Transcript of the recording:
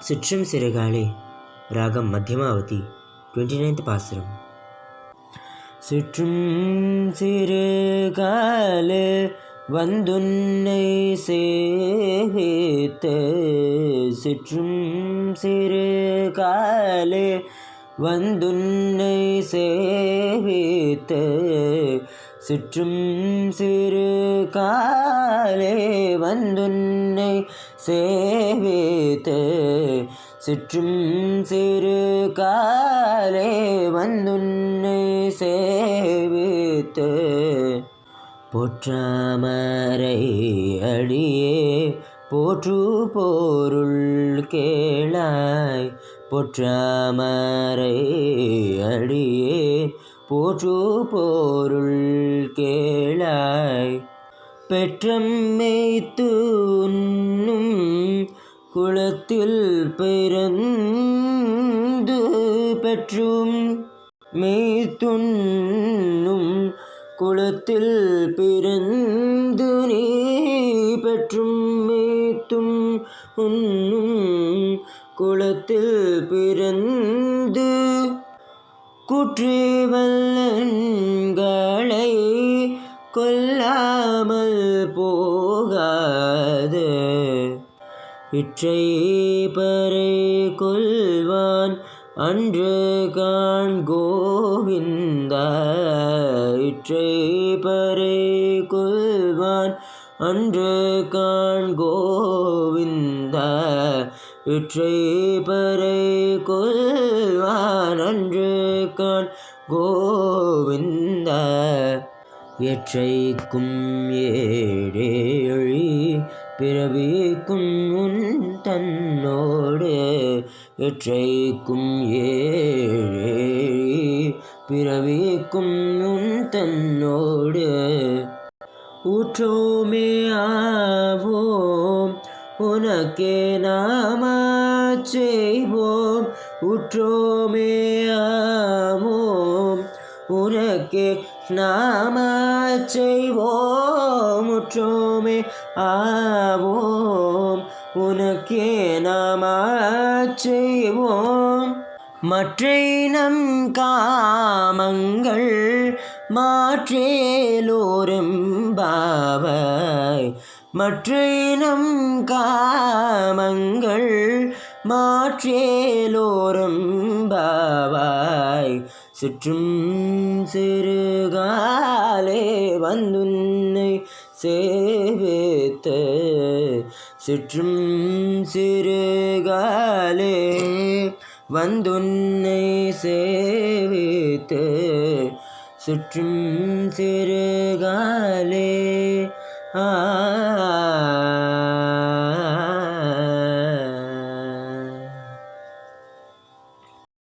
சுற்றும் சிறுகாலே ராகம் மத்தியமாவதி 29th பாசுரம். சுற்றும் சிறுகாலே வந்துன்னை சேவித்து, சுற்றும் சிறுகாலே வந்துன்னை சேவித்து, சுற்றும் சிறுகாலே வந்துன்னை சேவித்து, சுற்றும் சிறுகாலே வந்துன்னை சேவித்து, போற்றாமரை அடியே போற்று பொருள் கேளாய், போற்றாமரை அடியே போற்று பொருள் கேளாய், பெற்றம்மைத்து உண்ணும் குலத்தில் பிறந்து, பெற்றும் மெய்த்துண்ணும் குலத்தில் பிறந்து, நீ பெற்றும் மெய்த்தும் உண்ணும் குலத்தில் பிறந்து, குற்றவல்லன்களை கொல்லாமல் போகாது, இற்றை பறை கொள்வான் அன்று காண் கோவிந்தா, இற்றை பறை கொள்வான் அன்று காண் கோவிந்தா, இற்றை பறை கொள்வான் அன்று காண் கோவிந்தா, எற்றைக்கும் ஏழேழி பிறவிக்கும் உன் தன்னோடு, எற்றைக்கும் ஏழேழி பிறவிக்கும் உன் தன்னோடு, ஊற்றோமே ஆவோம் உனக்கே நாம செய்வோம், ஊற்றோமே ஆவோம் உனக்கே நாம செய்வோம், ஊற்றோமே ஆவோம் உனக்கே நாம செய்வோம், மற்றை நம் காமங்கள் மாற்றேலோரெம்பாவாய், மற்றை நம் காமங்கள் மாற்றேலோரெம்பாவாய், சுற்றும் சிறுகாலே வந்துன்னை சேவித்து, சுற்றும் சிறுகாலே வந்துன்னை சேவித்து, சுற்றும் சிறுகாலே